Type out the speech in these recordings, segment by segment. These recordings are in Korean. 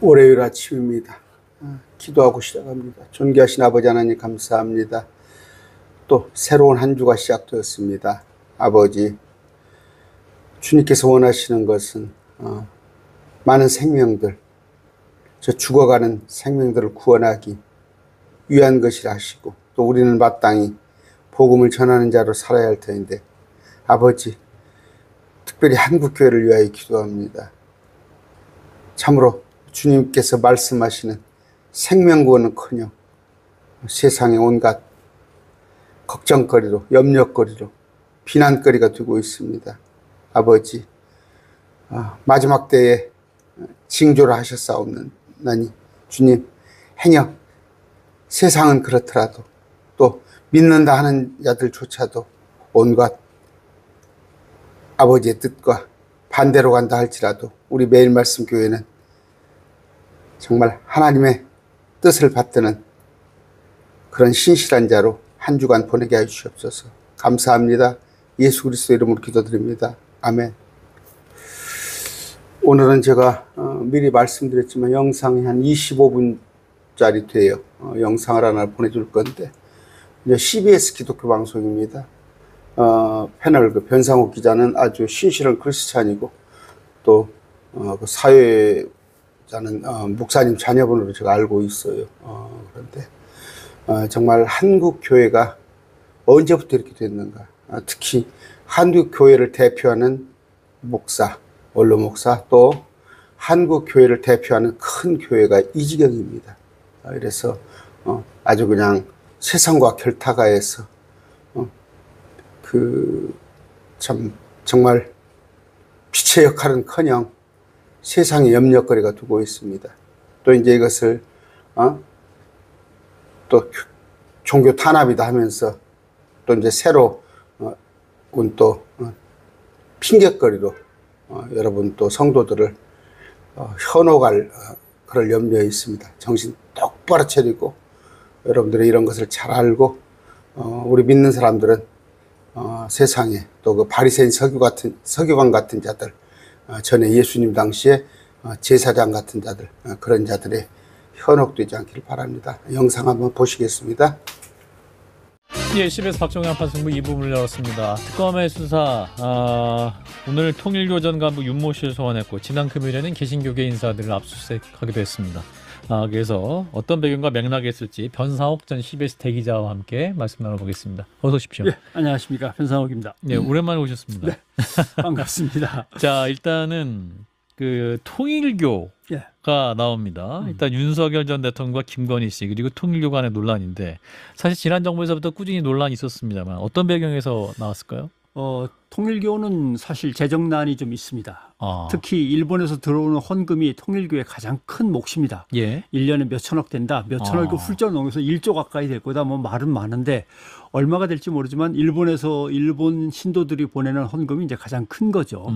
월요일 아침입니다. 기도하고 시작합니다. 존귀하신 아버지 하나님 감사합니다. 또 새로운 한 주가 시작되었습니다. 아버지, 주님께서 원하시는 것은 많은 생명들, 저 죽어가는 생명들을 구원하기 위한 것이라 하시고, 또 우리는 마땅히 복음을 전하는 자로 살아야 할 터인데, 아버지, 특별히 한국교회를 위하여 기도합니다. 참으로 주님께서 말씀하시는 생명구원은커녕 세상의 온갖 걱정거리로, 염려거리로, 비난거리가 되고 있습니다. 아버지, 마지막 때에 징조를 하셨사옵나니 주님, 행여 세상은 그렇더라도 또 믿는다 하는 자들조차도 온갖 아버지의 뜻과 반대로 간다 할지라도 우리 매일 말씀 교회는 정말 하나님의 뜻을 받드는 그런 신실한 자로 한 주간 보내게 해 주시옵소서. 감사합니다. 예수 그리스도 이름으로 기도드립니다. 아멘. 오늘은 제가 미리 말씀드렸지만 영상이 한 25분짜리 돼요. 영상을 하나 보내줄 건데, CBS 기독교 방송입니다. 패널 변상욱 기자는 아주 신실한 크리스찬이고, 또 사회자는 목사님 자녀분으로 제가 알고 있어요. 그런데 정말 한국 교회가 언제부터 이렇게 됐는가? 특히 한국 교회를 대표하는 목사, 원로 목사, 또 한국 교회를 대표하는 큰 교회가 이 지경입니다. 그래서 아주 그냥 세상과 결탁하여서 정말 빛의 역할은커녕 세상의 염려거리가 되고 있습니다. 또 이제 이것을 또 종교 탄압이다 하면서 또 이제 새로 온 또 핑계거리로 여러분 또 성도들을 현혹할 그럴 염려에 있습니다. 정신 똑바로 차리고 여러분들이 이런 것을 잘 알고 우리 믿는 사람들은 세상에 또 그 바리새인 서기관 같은 자들, 전에 예수님 당시에 제사장 같은 자들, 그런 자들의 현혹되지 않기를 바랍니다. 영상 한번 보시겠습니다. 예, CBS 박정희 한판승부 2부를 열었습니다. 특검의 수사, 오늘 통일교 전 간부 윤모 씨를 소환했고, 지난 금요일에는 개신교계 인사들을 압수수색하기도 했습니다. 그래서 어떤 배경과 맥락이 있을지 변상욱 전 CBS 대기자와 함께 말씀 나눠보겠습니다. 어서 오십시오. 네, 안녕하십니까. 변상욱입니다. 네, 오랜만에 오셨습니다. 네, 반갑습니다. 자, 일단은 그 통일교가 나옵니다. 일단 윤석열 전 대통령과 김건희 씨 그리고 통일교 간의 논란인데, 사실 지난 정부에서부터 꾸준히 논란이 있었습니다만 어떤 배경에서 나왔을까요? 통일교는 사실 재정난이 좀 있습니다. 특히 일본에서 들어오는 헌금이 통일교의 가장 큰 몫입니다. 예. 1년에 몇 천억 된다. 몇 천억이 훌쩍 넘어서 1조 가까이 될 거다. 뭐 말은 많은데 얼마가 될지 모르지만 일본에서 일본 신도들이 보내는 헌금이 이제 가장 큰 거죠.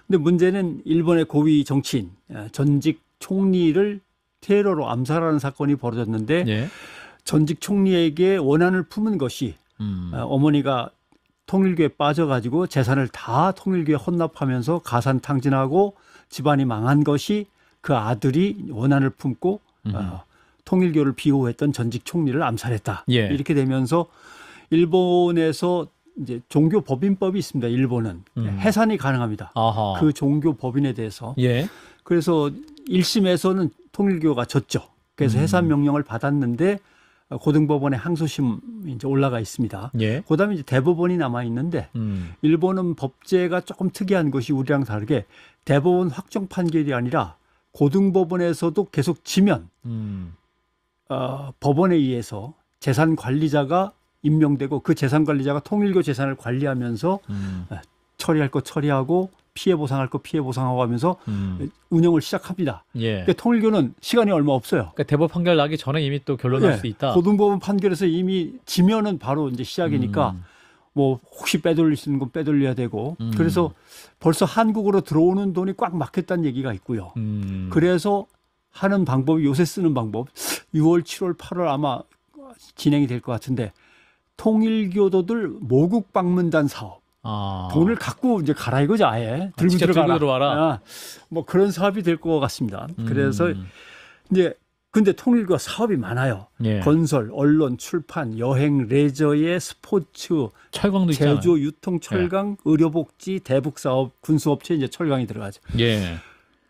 근데 문제는 일본의 고위 정치인, 전직 총리를 테러로 암살하는 사건이 벌어졌는데, 예. 전직 총리에게 원한을 품은 것이 어머니가 통일교에 빠져가지고 재산을 다 통일교에 헌납하면서 가산탕진하고 집안이 망한 것이 그 아들이 원한을 품고 통일교를 비호했던 전직 총리를 암살했다. 예. 이렇게 되면서 일본에서 이제 종교법인법이 있습니다. 일본은 해산이 가능합니다. 아하. 그 종교법인에 대해서. 예. 그래서 1심에서는 통일교가 졌죠. 그래서 해산 명령을 받았는데 고등법원에 항소심이 이제 올라가 있습니다. 예. 그다음에 이제 대법원이 남아 있는데, 일본은 법제가 조금 특이한 것이 우리랑 다르게 대법원 확정 판결이 아니라 고등법원에서도 계속 지면 법원에 의해서 재산 관리자가 임명되고, 그 재산 관리자가 통일교 재산을 관리하면서 처리할 거 처리하고 피해 보상할 거 피해 보상하고 하면서 운영을 시작합니다. 예. 그러니까 통일교는 시간이 얼마 없어요. 그러니까 대법 판결 나기 전에 이미 또 결론날 수 있다. 고등법원 판결에서 이미 지면은 바로 이제 시작이니까 뭐 혹시 빼돌릴 수 있는 건 빼돌려야 되고, 그래서 벌써 한국으로 들어오는 돈이 꽉 막혔다는 얘기가 있고요. 그래서 하는 방법이, 요새 쓰는 방법, 6월, 7월, 8월 아마 진행이 될 것 같은데, 통일교도들 모국 방문단 사업, 돈을 갖고 이제 가라 이거죠, 아예. 들고 직접 들어가라. 들고 들어와라. 뭐 그런 사업이 될 것 같습니다. 그래서 이제 근데 통일교가 사업이 많아요. 예. 건설, 언론, 출판, 여행, 레저의 스포츠, 철강도 있잖아요. 제조, 유통, 철강, 의료복지, 대북사업, 군수업체 이제 철강이 들어가죠. 예.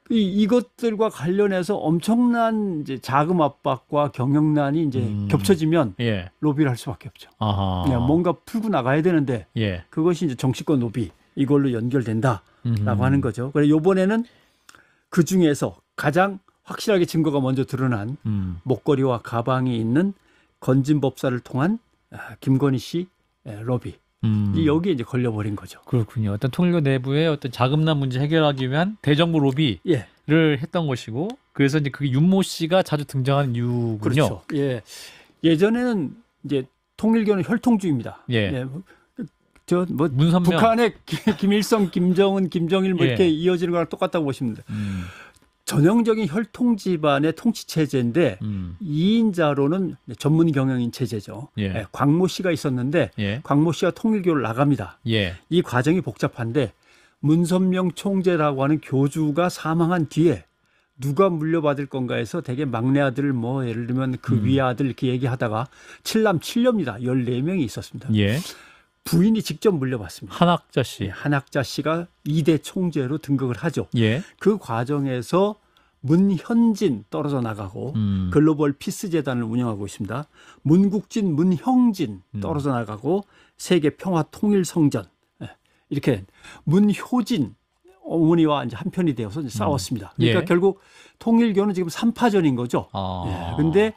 이것들과 관련해서 엄청난 이제 자금 압박과 경영난이 이제 겹쳐지면 예. 로비를 할 수밖에 없죠. 아하. 그냥 뭔가 풀고 나가야 되는데 예. 그것이 이제 정치권 로비 이걸로 연결된다라고 하는 거죠. 그래서 이번에는 그 중에서 가장 확실하게 증거가 먼저 드러난 목걸이와 가방이 있는 건진법사를 통한 김건희 씨 로비. 여기에 이제 걸려버린 거죠. 그렇군요. 어떤 통일교 내부의 어떤 자금난 문제 해결하기 위한 대정부 로비를 예. 했던 것이고, 그래서 이제 그게 윤모 씨가 자주 등장하는 이유군요. 그렇죠. 예. 예전에는 이제 통일교는 혈통주의입니다. 예. 저 뭐 문선명. 북한의 김일성, 김정은, 김정일 뭐 예. 이렇게 이어지는 거랑 똑같다고 보시면 돼요. 전형적인 혈통 집안의 통치 체제인데 2인자로는 전문 경영인 체제죠. 예. 예, 광모 씨가 있었는데 예. 광모 씨가 통일교를 나갑니다. 예. 이 과정이 복잡한데 문선명 총재라고 하는 교주가 사망한 뒤에 누가 물려받을 건가 해서 되게 막내 아들 뭐 예를 들면 그 위에 아들 이렇게 얘기하다가 7남 7녀입니다. 14명이 있었습니다. 예. 부인이 직접 물려받습니다. 한학자 씨. 한학자 씨가 2대 총재로 등극을 하죠. 예. 그 과정에서 문현진 떨어져 나가고 글로벌 피스 재단을 운영하고 있습니다. 문국진, 문형진 떨어져 나가고 세계 평화 통일 성전 이렇게 문효진 어머니와 이제 한편이 되어서 이제 싸웠습니다. 그러니까 예. 결국 통일교는 지금 3파전인 거죠. 그런데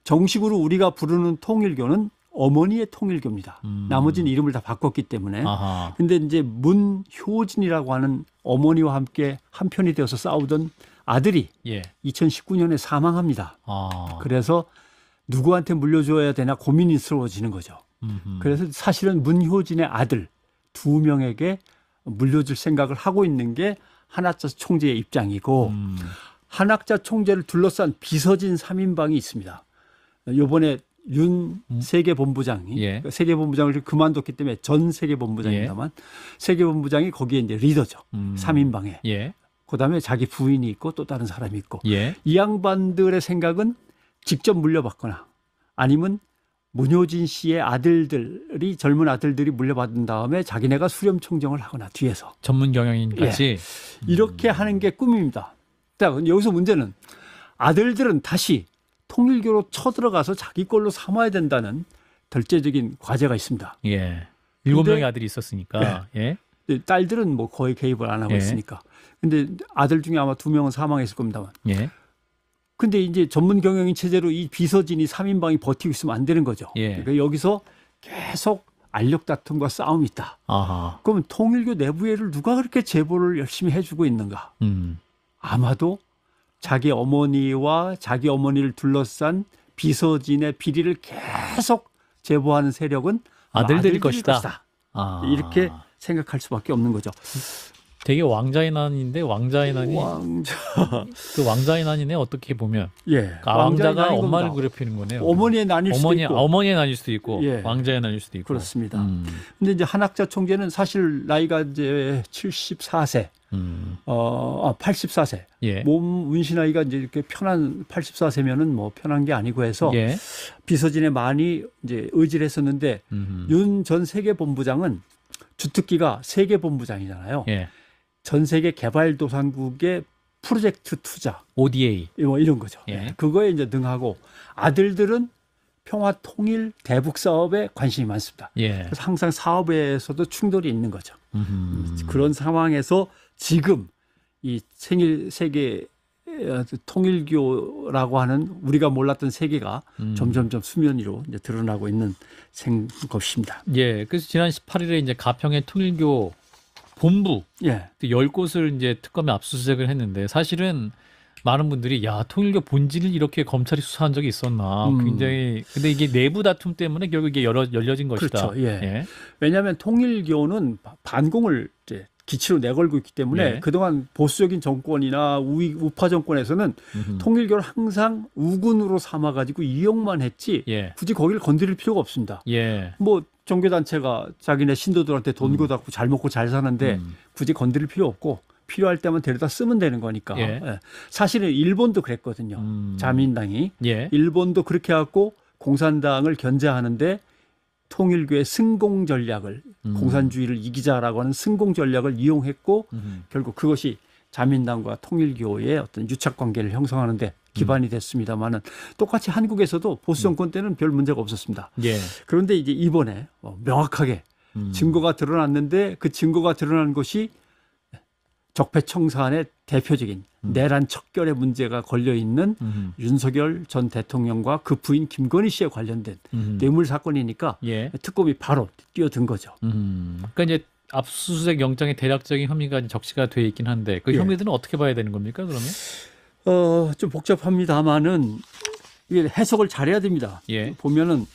정식으로 우리가 부르는 통일교는 어머니의 통일교입니다. 나머지는 이름을 다 바꿨기 때문에. 아하. 근데 이제 문효진이라고 하는 어머니와 함께 한편이 되어서 싸우던 아들이 예. 2019년에 사망합니다. 그래서 누구한테 물려줘야 되나 고민스러워지는 거죠. 그래서 사실은 문효진의 아들 2명에게 물려줄 생각을 하고 있는 게 한학자 총재의 입장이고 한학자 총재를 둘러싼 비서진 3인방이 있습니다. 이번에 윤 세계본부장이 예. 세계본부장을 그만뒀기 때문에 전 세계본부장입니다만 세계본부장이 거기에 이제 리더죠. 3인방에. 예. 그다음에 자기 부인이 있고 또 다른 사람이 있고. 예. 이 양반들의 생각은 직접 물려받거나 아니면 문효진 씨의 아들들이 젊은 아들들이 물려받은 다음에 자기네가 수렴 총정을 하거나 뒤에서 전문 경영인 같이. 이렇게 하는 게 꿈입니다. 자, 여기서 문제는 아들들은 다시 통일교로 쳐들어가서 자기 걸로 삼아야 된다는 절제적인 과제가 있습니다. 예. 근데- 7명의 아들이 있었으니까. 예. 딸들은 뭐 거의 개입을 안 하고 예. 있으니까. 근데 아들 중에 아마 2명은 사망했을 겁니다만. 예. 근데 이제 전문 경영인 체제로 이 비서진이 3인방이 버티고 있으면 안 되는 거죠. 예. 그러니까 여기서 계속 알력 다툼과 싸움이 있다. 아하. 그러면 통일교 내부회를 누가 그렇게 제보를 열심히 해주고 있는가? 아마도 자기 어머니와 자기 어머니를 둘러싼 비서진의 비리를 계속 제보하는 세력은 아마 아들들일 아들들일 것이다. 아. 이렇게 생각할 수밖에 없는 거죠. 되게 왕자의 난인데 왕자의 난이 왕자, 그 왕자의 난이네 어떻게 보면. 예, 그러니까 왕자가 왕자의 난인 엄마를 겁니다. 괴롭히는 거네요. 어머니의 난일 수도 있고 어머니의 난일 수도 있고 예. 왕자의 난일 수도 있고. 그렇습니다. 근데 이제 한학자 총재는 사실 나이가 이제 74세, 84세. 예. 몸 운시 나이가 이제 이렇게 편한 84세면은 뭐 편한 게 아니고 해서 예. 비서진에 많이 이제 의지를 했었는데 윤 전 세계본부장은 주특기가 세계본부장이잖아요. 예. 전 세계 개발도상국의 프로젝트 투자 ODA. 뭐 이런 거죠. 예. 그거에 이제 능하고 아들들은 평화 통일 대북 사업에 관심이 많습니다. 예. 그래서 항상 사업에서도 충돌이 있는 거죠. 그런 상황에서 지금 이 세계 통일교라고 하는 우리가 몰랐던 세계가 점점점 수면 위로 이제 드러나고 있는 것입니다. 예. 그래서 지난 18일에 이제 가평의 통일교 본부 예. 10곳을 이제 특검에 압수수색을 했는데 사실은 많은 분들이 야 통일교 본질을 이렇게 검찰이 수사한 적이 있었나 굉장히 근데 이게 내부 다툼 때문에 결국 이게 열려진 것이다. 그렇죠. 예. 왜냐하면 통일교는 반공을 이제 기치로 내걸고 있기 때문에 예. 그동안 보수적인 정권이나 우파 정권에서는 통일교를 항상 우군으로 삼아가지고 이용만 했지 예. 굳이 거기를 건드릴 필요가 없습니다. 예. 뭐 종교단체가 자기네 신도들한테 돈 걷어갖고 잘 먹고 잘 사는데 굳이 건드릴 필요 없고 필요할 때만 데려다 쓰면 되는 거니까. 예. 예. 사실은 일본도 그랬거든요. 자민당이. 예. 일본도 그렇게 해갖고 공산당을 견제하는데 통일교의 승공 전략을 공산주의를 이기자라고 하는 승공 전략을 이용했고 결국 그것이 자민당과 통일교의 어떤 유착관계를 형성하는데 기반이 됐습니다만은 똑같이 한국에서도 보수 정권 때는 별 문제가 없었습니다. 예. 그런데 이제 이번에 명확하게 증거가 드러났는데 그 증거가 드러난 것이 적폐청산의 대표적인 내란 척결의 문제가 걸려 있는 윤석열 전 대통령과 그 부인 김건희 씨에 관련된 뇌물 사건이니까 예. 특검이 바로 뛰어든 거죠. 그러니까 이제 압수수색 영장의 대략적인 혐의가 이제 적시가 돼 있긴 한데 그 예. 혐의들은 어떻게 봐야 되는 겁니까? 그러면? 좀 복잡합니다만은 이게 해석을 잘해야 됩니다. 예. 보면은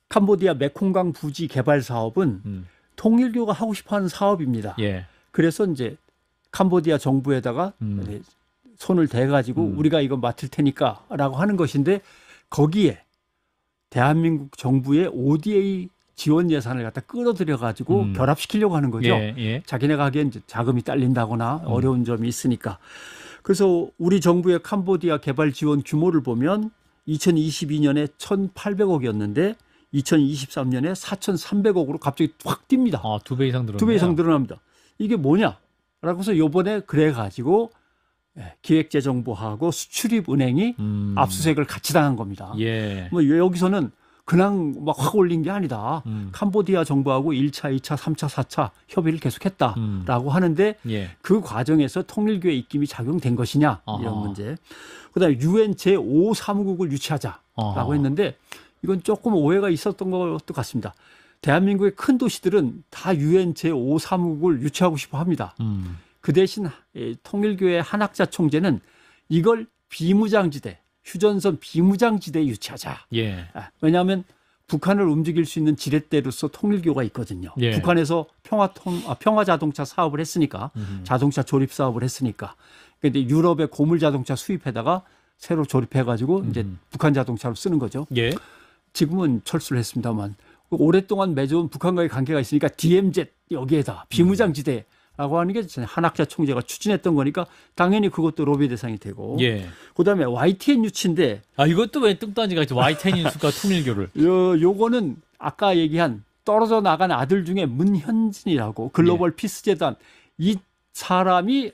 캄보디아 메콩강 부지 개발 사업은 통일교가 하고 싶어하는 사업입니다. 예. 그래서 이제 캄보디아 정부에다가 손을 대가지고 우리가 이거 맡을 테니까라고 하는 것인데 거기에 대한민국 정부의 ODA 지원 예산을 갖다 끌어들여가지고 결합시키려고 하는 거죠. 예. 예. 자기네가 하기엔 이제 자금이 딸린다거나 어려운 점이 있으니까. 그래서 우리 정부의 캄보디아 개발 지원 규모를 보면 2022년에 1,800억이었는데 2023년에 4,300억으로 갑자기 확 뜁니다. 아, 2배 이상 늘었네요. 2배 이상 늘어납니다. 이게 뭐냐? 라고 해서 요번에 그래가지고 기획재정부하고 수출입은행이 압수수색을 같이 당한 겁니다. 예. 뭐 여기서는 그냥 막 확 올린 게 아니다. 캄보디아 정부하고 1차, 2차, 3차, 4차 협의를 계속했다라고 하는데 예. 그 과정에서 통일교의 입김이 작용된 것이냐 아하. 이런 문제. 그다음에 UN 제5사무국을 유치하자라고 아하. 했는데 이건 조금 오해가 있었던 것도 같습니다. 대한민국의 큰 도시들은 다 UN 제5사무국을 유치하고 싶어 합니다. 그 대신 통일교의 한학자 총재는 이걸 비무장지대, 휴전선 비무장지대에 유치하자. 예. 왜냐하면 북한을 움직일 수 있는 지렛대로서 통일교가 있거든요. 예. 북한에서 평화 자동차 사업을 했으니까 자동차 조립 사업을 했으니까. 근데 유럽의 고물 자동차 수입해다가 새로 조립해가지고 이제 북한 자동차로 쓰는 거죠. 예. 지금은 철수를 했습니다만 오랫동안 맺어온 북한과의 관계가 있으니까 DMZ 여기에다 비무장지대라고 하는 게 한학자 총재가 추진했던 거니까 당연히 그것도 로비 대상이 되고. 예. 그다음에 YTN 유치인데 아, 이것도 왜 뚱딴지가 있지? YTN 인수가 통일교를. 요거는 아까 얘기한 떨어져 나간 아들 중에 문현진이라고 글로벌 피스 재단 이 사람이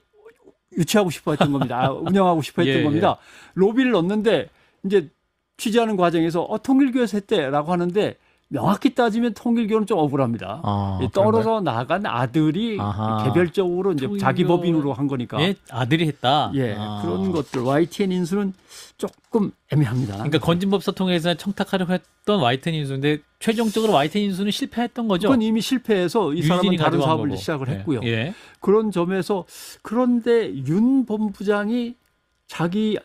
유치하고 싶어 했던 겁니다. 운영하고 싶어 했던 예, 겁니다. 로비를 넣는데 이제 취재하는 과정에서 통일교에서 했대라고 하는데 명확히 따지면 통일교는 좀 억울합니다. 아, 떨어져 나간 아들이 아하. 개별적으로 이제 통일교- 자기 법인으로 한 거니까. 예, 아들이 했다. 예, 아. 그런 것들 YTN 인수는 조금 애매합니다. 그러니까 건진법사 통해서 청탁하려고 했던 YTN 인수인데 최종적으로 YTN 인수는 실패했던 거죠. 그건 이미 실패해서 이 사람은 유진이 다른 가져간 사업을 거고. 시작을 예. 했고요. 예. 그런 점에서 그런데 윤 본부장이 자기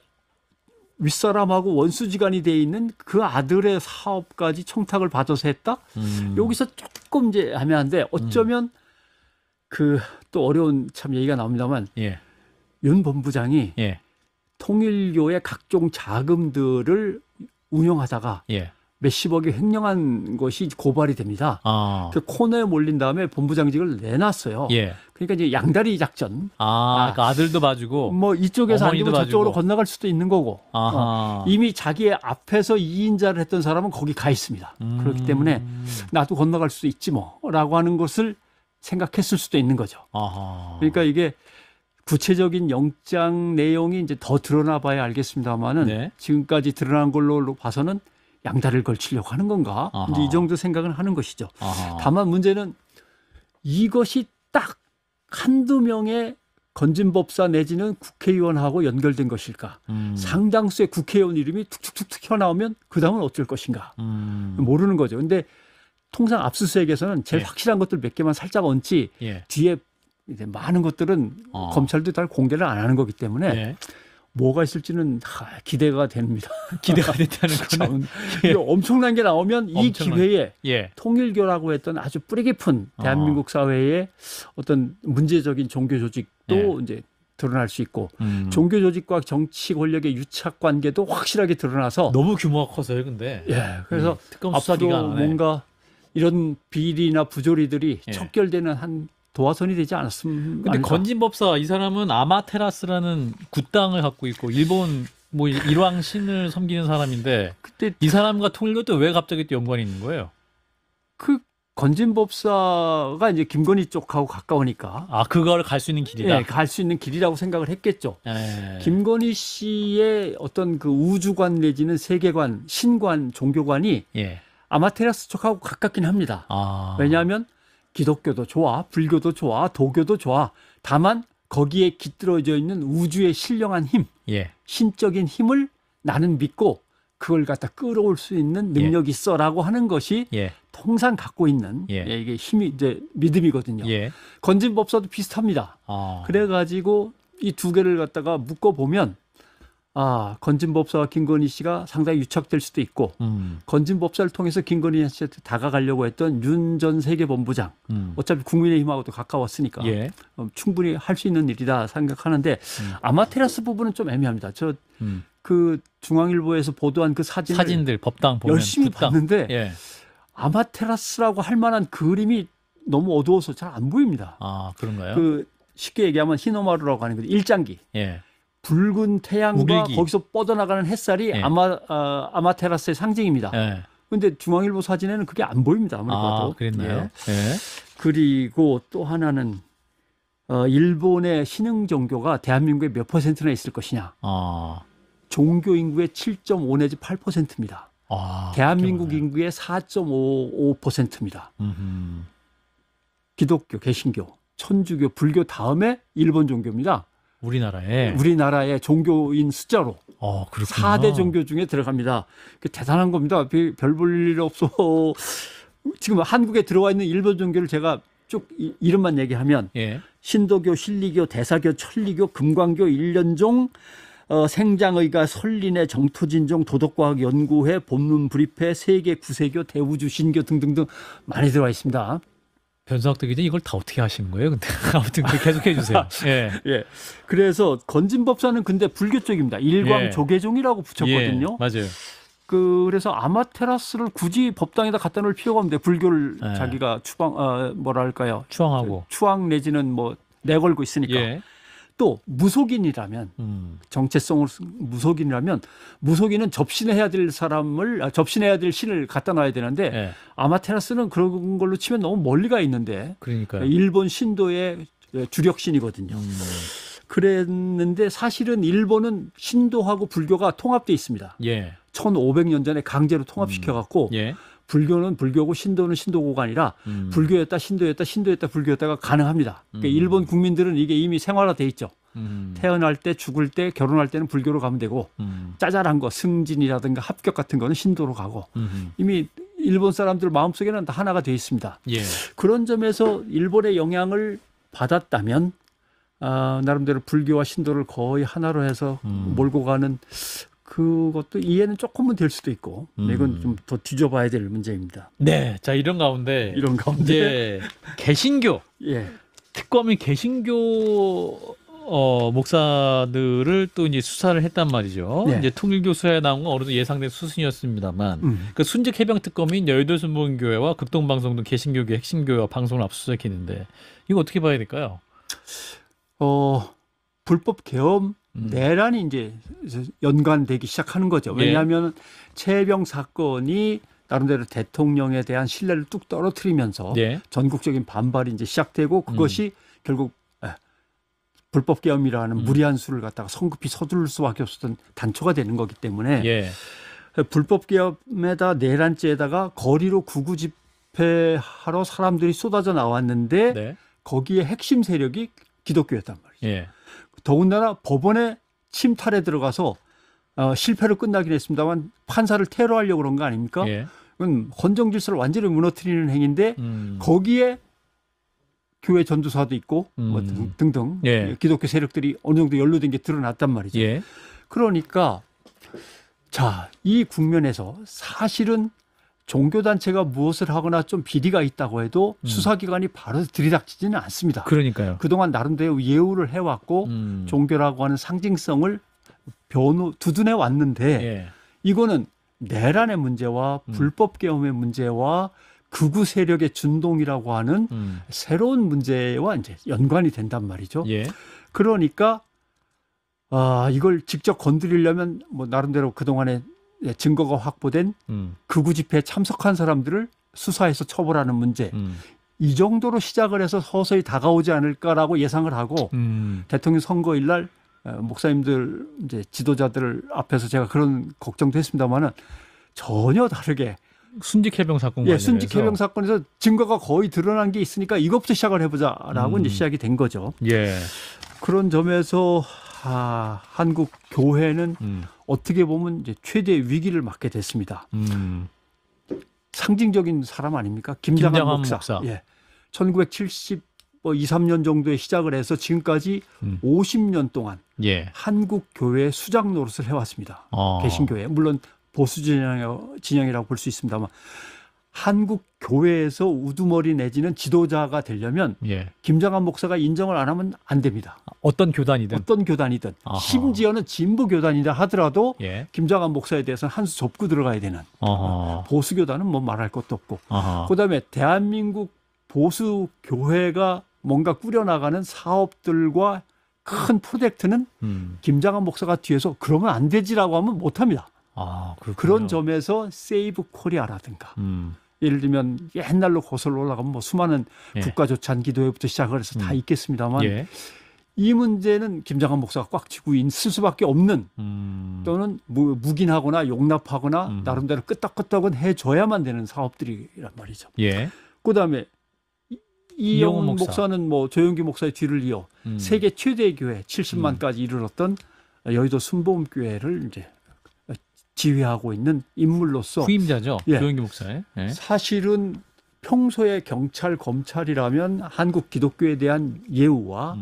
윗사람하고 원수지간이 돼 있는 그 아들의 사업까지 청탁을 받아서 했다? 여기서 조금 이제 애매한데 어쩌면 그 또 어려운 참 얘기가 나옵니다만 예. 윤 본부장이 예. 통일교의 각종 자금들을 운영하다가 예. 몇십억이 횡령한 것이 고발이 됩니다. 아. 그 코너에 몰린 다음에 본부장직을 내놨어요. 예. 그러니까 이제 양다리 작전. 그 아들도 봐주고. 뭐 이쪽에서 안 어머니도 되면 저쪽으로 봐주고. 건너갈 수도 있는 거고. 아하. 이미 자기의 앞에서 2인자를 했던 사람은 거기 가 있습니다. 그렇기 때문에 나도 건너갈 수도 있지 뭐라고 하는 것을 생각했을 수도 있는 거죠. 아하. 그러니까 이게 구체적인 영장 내용이 이제 더 드러나 봐야 알겠습니다만은 네. 지금까지 드러난 걸로 봐서는 양다리를 걸치려고 하는 건가? 아하. 이제 이 정도 생각은 하는 것이죠. 아하. 다만 문제는 이것이 딱 한두 명의 건진법사 내지는 국회의원하고 연결된 것일까? 상당수의 국회의원 이름이 툭툭툭툭 튀어나오면 그 다음은 어쩔 것인가? 모르는 거죠. 근데 통상 압수수색에서는 제일 예. 확실한 것들 몇 개만 살짝 얹지 예. 뒤에 이제 많은 것들은 검찰도 잘 공개를 안 하는 거기 때문에 예. 뭐가 있을지는 기대가 됩니다. 기대가 됐다는 거는. 참, 엄청난 게 나오면 이 엄청난- 기회에 예. 통일교라고 했던 아주 뿌리 깊은 대한민국 사회의 어떤 문제적인 종교 조직도 예. 이제 드러날 수 있고 종교 조직과 정치 권력의 유착 관계도 확실하게 드러나서 너무 규모가 커서요, 근데. 예, 그래서 특검 앞으로 수사기가 안 해. 뭔가 이런 비리나 부조리들이 예. 척결되는 한 도화선이 되지 않았으면. 근데 건진법사 이 사람은 아마테라스라는 굿당을 갖고 있고 일본 뭐 일왕 신을 섬기는 사람인데 그때 이 사람과 통일교도 왜 갑자기 또 연관이 있는 거예요? 그 건진법사가 이제 김건희 쪽하고 가까우니까 아, 그걸 갈 수 있는 길이다. 예, 갈 수 있는 길이라고 생각을 했겠죠. 예. 김건희 씨의 어떤 그 우주관 내지는 세계관, 신관, 종교관이 예. 아마테라스 쪽하고 가깝긴 합니다. 아. 왜냐하면 기독교도 좋아, 불교도 좋아, 도교도 좋아. 다만 거기에 깃들어져 있는 우주의 신령한 힘, 예. 신적인 힘을 나는 믿고 그걸 갖다 끌어올 수 있는 능력이 있어라고 하는 것이 예. 통상 갖고 있는 예. 이게 힘이 이제 믿음이거든요. 예. 건진법사도 비슷합니다. 아. 그래가지고 이 두 개를 갖다가 묶어 보면 아 건진법사와 김건희 씨가 상당히 유착될 수도 있고 건진법사를 통해서 김건희 씨한테 다가가려고 했던 윤 전 세계본부장 어차피 국민의힘하고도 가까웠으니까 예. 충분히 할 수 있는 일이다 생각하는데 아마테라스 부분은 좀 애매합니다. 저 그 중앙일보에서 보도한 그 사진들 법당 보면 열심히 굿당. 봤는데 예. 아마테라스라고 할 만한 그림이 너무 어두워서 잘 안 보입니다. 아, 그런가요? 그 쉽게 얘기하면 히노마루라고 하는 거 일장기. 예. 붉은 태양과 우길기. 거기서 뻗어나가는 햇살이 예. 아마테라스의 상징입니다. 예. 그런데 중앙일보 사진에는 그게 안 보입니다. 아무리 아, 봐도. 그랬나요? 예. 예. 그리고 또 하나는 일본의 신흥 종교가 대한민국에 몇 퍼센트나 있을 것이냐. 아. 종교 인구의 7.5 내지 8%입니다. 아. 대한민국 인구의 4.55%입니다. 기독교, 개신교, 천주교, 불교 다음에 일본 종교입니다. 우리나라에. 우리나라의 종교인 숫자로 그렇구나. 4대 종교 중에 들어갑니다. 대단한 겁니다. 별 볼 일 없어. 지금 한국에 들어와 있는 일본 종교를 제가 쭉 이름만 얘기하면 예. 신도교, 실리교, 대사교, 천리교, 금광교, 일련종, 생장의가, 설린회, 정토진종, 도덕과학연구회, 본문 불입회, 세계 구세교, 대우주 신교 등등등 많이 들어와 있습니다. 변성학도 기자 이걸 다 어떻게 하시는 거예요? 근데 아무튼 계속해 주세요. 예. 예. 그래서 건진법사는 근데 불교 쪽입니다. 일광 예. 조계종이라고 붙였거든요. 예, 맞아요. 그래서 아마테라스를 굳이 법당에다 갖다 놓을 필요가 없는데 불교를 예. 자기가 뭐랄까요? 추앙하고. 추앙 내지는 뭐 내걸고 있으니까. 예. 또 무속인이라면 정체성으로 무속인이라면 무속인은 접신해야 될 접신해야 될 신을 갖다 놔야 되는데 예. 아마테라스는 그런 걸로 치면 너무 멀리 가 있는데 그러니까요. 일본 신도의 주력신이거든요. 그랬는데 사실은 일본은 신도하고 불교가 통합돼 있습니다. 예. 1500년 전에 강제로 통합시켜 갖고 예. 불교는 불교고 신도는 신도고가 아니라 불교였다 신도였다 신도였다 불교였다가 가능합니다. 그러니까 일본 국민들은 이게 이미 생활화돼 있죠. 태어날 때 죽을 때 결혼할 때는 불교로 가면 되고 짜잘한 거 승진이라든가 합격 같은 거는 신도로 가고 이미 일본 사람들 마음속에는 다 하나가 돼 있습니다. 예. 그런 점에서 일본의 영향을 받았다면 나름대로 불교와 신도를 거의 하나로 해서 몰고 가는 그것도 이해는 조금은 될 수도 있고 이건 좀 더 뒤져봐야 될 문제입니다. 네. 자, 이런 가운데 이제 개신교 예. 특검이 개신교 목사들을 또 이제 수사를 했단 말이죠. 네. 이제 통일교 수사에 나온 건 어느 정도 예상된 수순이었습니다만 그 순직 해병 특검인 여의도 순복음교회와 극동방송 등 개신교계 핵심교회와 방송을 압수수색했는데 이거 어떻게 봐야 될까요? 불법 계엄 내란이 이제 연관되기 시작하는 거죠. 왜냐하면 최해병 사건이 나름대로 대통령에 대한 신뢰를 뚝 떨어뜨리면서 예. 전국적인 반발이 이제 시작되고 그것이 결국 불법 계엄이라는 무리한 수를 갖다가 성급히 서두를 수밖에 없었던 단초가 되는 거기 때문에 예. 불법 계엄에다 내란죄에다가 거리로 구구 집회하러 사람들이 쏟아져 나왔는데 네. 거기에 핵심 세력이 기독교였단 말이죠. 예. 더군다나 법원에 침탈에 들어가서 실패로 끝나긴 했습니다만 판사를 테러하려고 그런 거 아닙니까? 예. 그건 헌정 질서를 완전히 무너뜨리는 행위인데 거기에 교회 전도사도 있고 뭐 등등 예. 기독교 세력들이 어느 정도 연루된 게 드러났단 말이죠. 예. 그러니까 자, 이 국면에서 사실은 종교단체가 무엇을 하거나 좀 비리가 있다고 해도 수사기관이 바로 들이닥치지는 않습니다. 그러니까요. 그동안 나름대로 예우를 해왔고 종교라고 하는 상징성을 두둔해 왔는데 예. 이거는 내란의 문제와 불법 계엄의 문제와 극우 세력의 준동이라고 하는 새로운 문제와 이제 연관이 된단 말이죠. 예. 그러니까 이걸 직접 건드리려면 뭐 나름대로 그동안에 증거가 확보된 극우 집회에 참석한 사람들을 수사해서 처벌하는 문제 이 정도로 시작을 해서 서서히 다가오지 않을까라고 예상을 하고 대통령 선거일 날 목사님들 이제 지도자들 앞에서 제가 그런 걱정도 했습니다만은 전혀 다르게 순직 해병 사건과 예, 순직 해병 사건에서 증거가 거의 드러난 게 있으니까 이것부터 시작을 해보자라고 이제 시작이 된 거죠. 예. 그런 점에서 한국 교회는 어떻게 보면 이제 최대 위기를 맞게 됐습니다. 상징적인 사람 아닙니까? 김장한 목사. 예. 1973년 정도에 시작을 해서 지금까지 50년 동안 예. 한국 교회의 수장 노릇을 해왔습니다. 개신교회. 물론 보수 진영이라고 볼 수 있습니다만 한국 교회에서 우두머리 내지는 지도자가 되려면 예. 김장한 목사가 인정을 안 하면 안 됩니다. 어떤 교단이든. 어떤 교단이든. 아하. 심지어는 진보 교단이라 하더라도 예. 김장한 목사에 대해서는 한 수 접고 들어가야 되는. 아하. 보수 교단은 뭐 말할 것도 없고. 아하. 그다음에 대한민국 보수 교회가 뭔가 꾸려나가는 사업들과 큰 프로젝트는 김장한 목사가 뒤에서 그러면 안 되지라고 하면 못합니다. 그런 점에서 세이브 코리아라든가 예를 들면 옛날로 거슬러 올라가면 뭐 수많은 예. 국가조찬 기도회부터 시작을 해서 다 있겠습니다만 예. 이 문제는 김장한 목사가 꽉 쥐고 있을 수밖에 없는 또는 묵인하거나 용납하거나 나름대로 끄떡끄떡은 해줘야만 되는 사업들이란 말이죠. 예. 그다음에 이영훈 목사. 목사는 뭐 조영기 목사의 뒤를 이어 세계 최대 교회 70만까지 이르렀던 여의도 순복음교회를 이제 지휘하고 있는 인물로서 후임자죠. 예. 조영기 목사의. 예. 사실은 평소에 경찰, 검찰이라면 한국 기독교에 대한 예우와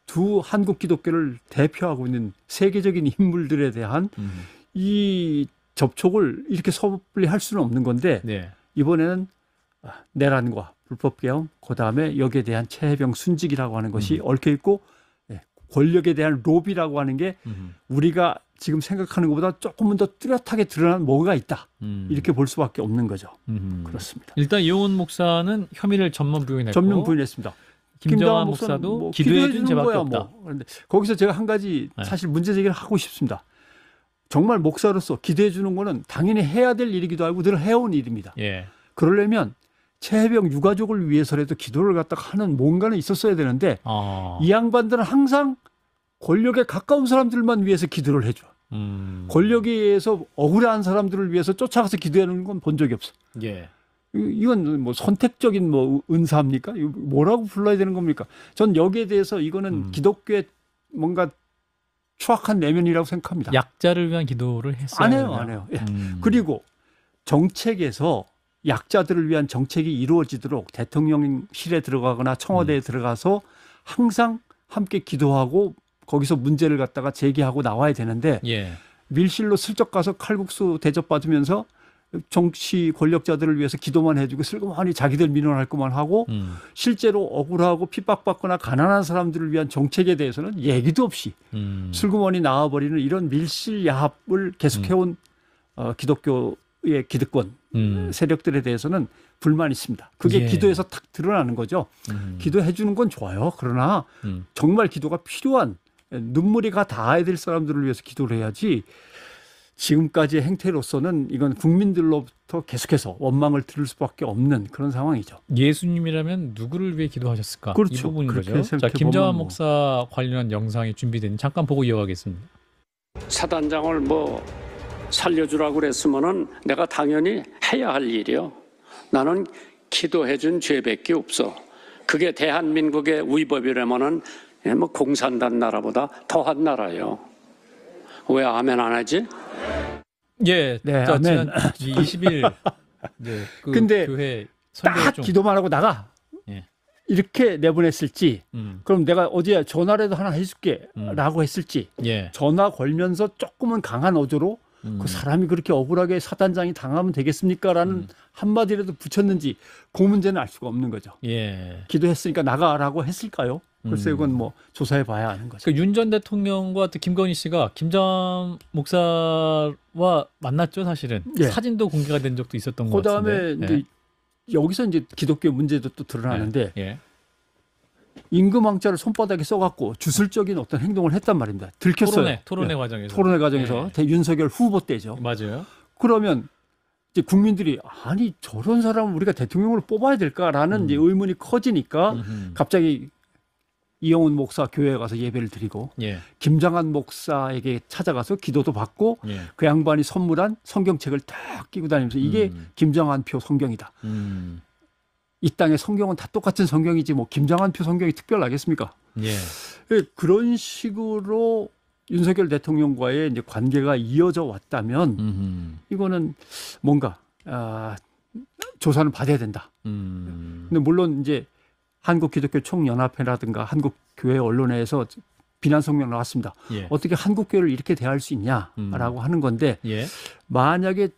두 한국 기독교를 대표하고 있는 세계적인 인물들에 대한 이 접촉을 이렇게 섣불리 할 수는 없는 건데 네. 이번에는 내란과 불법계엄, 그다음에 여기에 대한 최해병 순직이라고 하는 것이 얽혀 있고 권력에 대한 로비라고 하는 게 우리가 지금 생각하는 것보다 조금은 더 뚜렷하게 드러난 뭐가 있다. 이렇게 볼 수밖에 없는 거죠. 그렇습니다. 일단 이용훈 목사는 혐의를 전면 부인했고 전면 부인했습니다. 김장한 목사도 뭐 기도해 준 죄밖에 거야, 없다. 그런데 거기서 제가 한 가지 사실 문제 제기를 하고 싶습니다. 정말 목사로서 기도해 주는 거는 당연히 해야 될 일이기도 하고 늘 해온 일입니다. 예. 그러려면 최해병 유가족을 위해서라도 기도를 갖다가 하는 뭔가는 있었어야 되는데 이 양반들은 항상 권력에 가까운 사람들만 위해서 기도를 해줘. 권력에 의해서 억울한 사람들을 위해서 쫓아가서 기도하는 건 본 적이 없어. 예. 이건 뭐 선택적인 뭐 은사입니까? 이거 뭐라고 불러야 되는 겁니까? 전 여기에 대해서 이거는 기독교의 뭔가 추악한 내면이라고 생각합니다. 약자를 위한 기도를 했어요. 안 해요. 예. 그리고 정책에서 약자들을 위한 정책이 이루어지도록 대통령실에 들어가거나 청와대에 들어가서 항상 함께 기도하고 거기서 문제를 갖다가 제기하고 나와야 되는데 예. 밀실로 슬쩍 가서 칼국수 대접받으면서 정치 권력자들을 위해서 기도만 해주고 슬그머니 자기들 민원할 것만 하고 실제로 억울하고 핍박받거나 가난한 사람들을 위한 정책에 대해서는 얘기도 없이 슬그머니 나와버리는 이런 밀실 야합을 계속해온 기독교의 기득권 세력들에 대해서는 불만이 있습니다. 그게 예. 기도에서 탁 드러나는 거죠. 기도해 주는 건 좋아요. 그러나 정말 기도가 필요한 눈물이 가 닿아야 될 사람들을 위해서 기도를 해야지 지금까지의 행태로서는 이건 국민들로부터 계속해서 원망을 들을 수밖에 없는 그런 상황이죠. 예수님이라면 누구를 위해 기도하셨을까? 그렇죠. 이 부분인 그렇게 거죠. 자, 생각해 김장한 보면 뭐. 목사 관련한 영상이 준비된 잠깐 보고 이어가겠습니다. 사단장을 뭐 살려주라고 그랬으면은 내가 당연히 해야 할 일이요. 나는 기도해준 죄밖에 없어. 그게 대한민국의 위법이라면은 뭐 공산당 나라보다 더한 나라요. 왜 아멘 안 하지? 예, 네, 자, 아멘. 지난 20일 네, 그 근데 교회 설교 딱 중 기도만 하고 나가. 예. 이렇게 내보냈을지 그럼 내가 어디에 전화라도 하나 해줄게 음. 라고 했을지 예. 전화 걸면서 조금은 강한 어조로 그 사람이 그렇게 억울하게 사단장이 당하면 되겠습니까?라는 한마디라도 붙였는지 그 문제는 알 수가 없는 거죠. 예. 기도했으니까 나가라고 했을까요? 글쎄 이건 뭐 조사해 봐야 아는 거죠. 그러니까 윤 전 대통령과 또 김건희 씨가 김장 목사와 만났죠, 사실은. 예. 사진도 공개가 된 적도 있었던 것 그다음에 같은데. 이제 여기서 이제 기독교 문제도 또 드러나는데 예. 임금왕자를 손바닥에 써갖고 주술적인 어떤 행동을 했단 말입니다. 들켰어요. 토론회 예. 과정에서. 토론회 과정에서 윤석열 후보 때죠. 맞아요. 그러면 이제 국민들이 아니 저런 사람을 우리가 대통령으로 뽑아야 될까라는 이제 의문이 커지니까 갑자기 이영훈 목사 교회에 가서 예배를 드리고 예. 김장한 목사에게 찾아가서 기도도 받고 예. 그 양반이 선물한 성경책을 딱 끼고 다니면서 이게 김장한 표 성경이다. 이 땅의 성경은 다 똑같은 성경이지 뭐 김장한 표 성경이 특별하겠습니까? 예. 그런 식으로 윤석열 대통령과의 이제 관계가 이어져 왔다면 이거는 뭔가 조사는 받아야 된다. 근데 물론 이제 한국기독교총연합회라든가 한국교회 언론에서 비난 성명 나왔습니다. 예. 어떻게 한국교회를 이렇게 대할 수 있냐라고 하는 건데 예. 만약에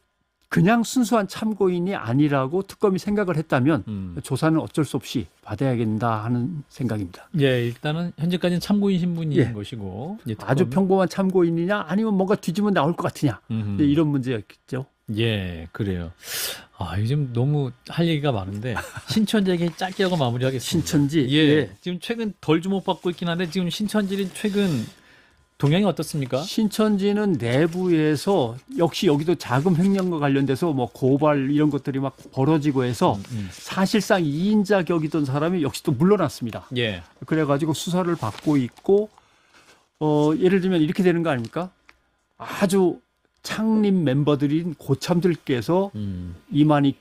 그냥 순수한 참고인이 아니라고 특검이 생각을 했다면 조사는 어쩔 수 없이 받아야 된다 하는 생각입니다. 예, 일단은 현재까지는 참고인 신분인 예. 것이고 이제 아주 평범한 참고인이냐 아니면 뭔가 뒤지면 나올 것 같으냐 이제 이런 문제였겠죠. 예, 그래요. 아, 요즘 너무 할 얘기가 많은데 신천지 얘기 짧게 하고 마무리하겠습니다. 신천지. 예. 지금 최근 덜 주목받고 있긴 한데 지금 신천지는 최근 동향이 어떻습니까? 신천지는 내부에서 역시 여기도 자금 횡령과 관련돼서 뭐 고발 이런 것들이 막 벌어지고 해서 사실상 2인자 격이던 사람이 역시 또 물러났습니다. 예. 그래가지고 수사를 받고 있고 예를 들면 이렇게 되는 거 아닙니까? 아주 창립 멤버들인 고참들께서 이만희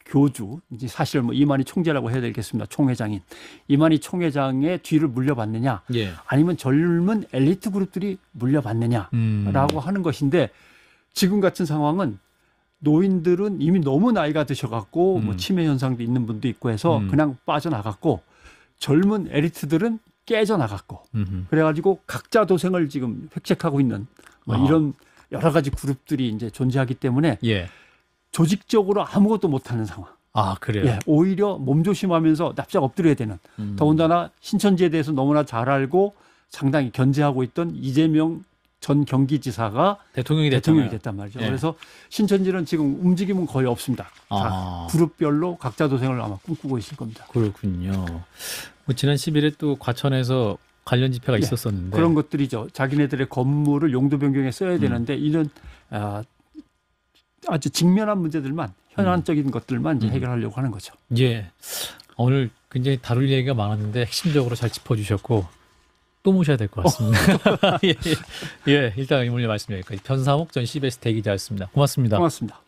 교주, 이제 사실 뭐 이만희 총재라고 해야 되겠습니다. 총회장인 이만희 총회장의 뒤를 물려받느냐, 예. 아니면 젊은 엘리트 그룹들이 물려받느냐라고 하는 것인데 지금 같은 상황은 노인들은 이미 너무 나이가 드셔갖고 뭐 치매 현상도 있는 분도 있고 해서 그냥 빠져나갔고 젊은 엘리트들은 깨져나갔고 그래가지고 각자 도생을 지금 획책하고 있는 뭐 이런 여러 가지 그룹들이 이제 존재하기 때문에 예. 조직적으로 아무것도 못하는 상황. 아, 그래요. 예, 오히려 몸조심하면서 납작 엎드려야 되는. 더군다나 신천지에 대해서 너무나 잘 알고 상당히 견제하고 있던 이재명 전 경기지사가 대통령이 됐단 말이죠. 예. 그래서 신천지는 지금 움직임은 거의 없습니다. 다 그룹별로 각자 도생을 아마 꿈꾸고 있을 겁니다. 그렇군요. 뭐 지난 10일에 또 과천에서 관련 집회가 있었었는데 그런 것들이죠. 자기네들의 건물을 용도 변경에 써야 되는데 이런 아주 직면한 문제들만 현안적인 것들만 이제 해결하려고 하는 거죠. 예. 오늘 굉장히 다룰 얘기가 많았는데 핵심적으로 잘 짚어주셨고 또 모셔야 될 것 같습니다. 예, 일단 오늘 말씀 여기까지. 변상욱 전 CBS 대기자였습니다. 고맙습니다. 고맙습니다.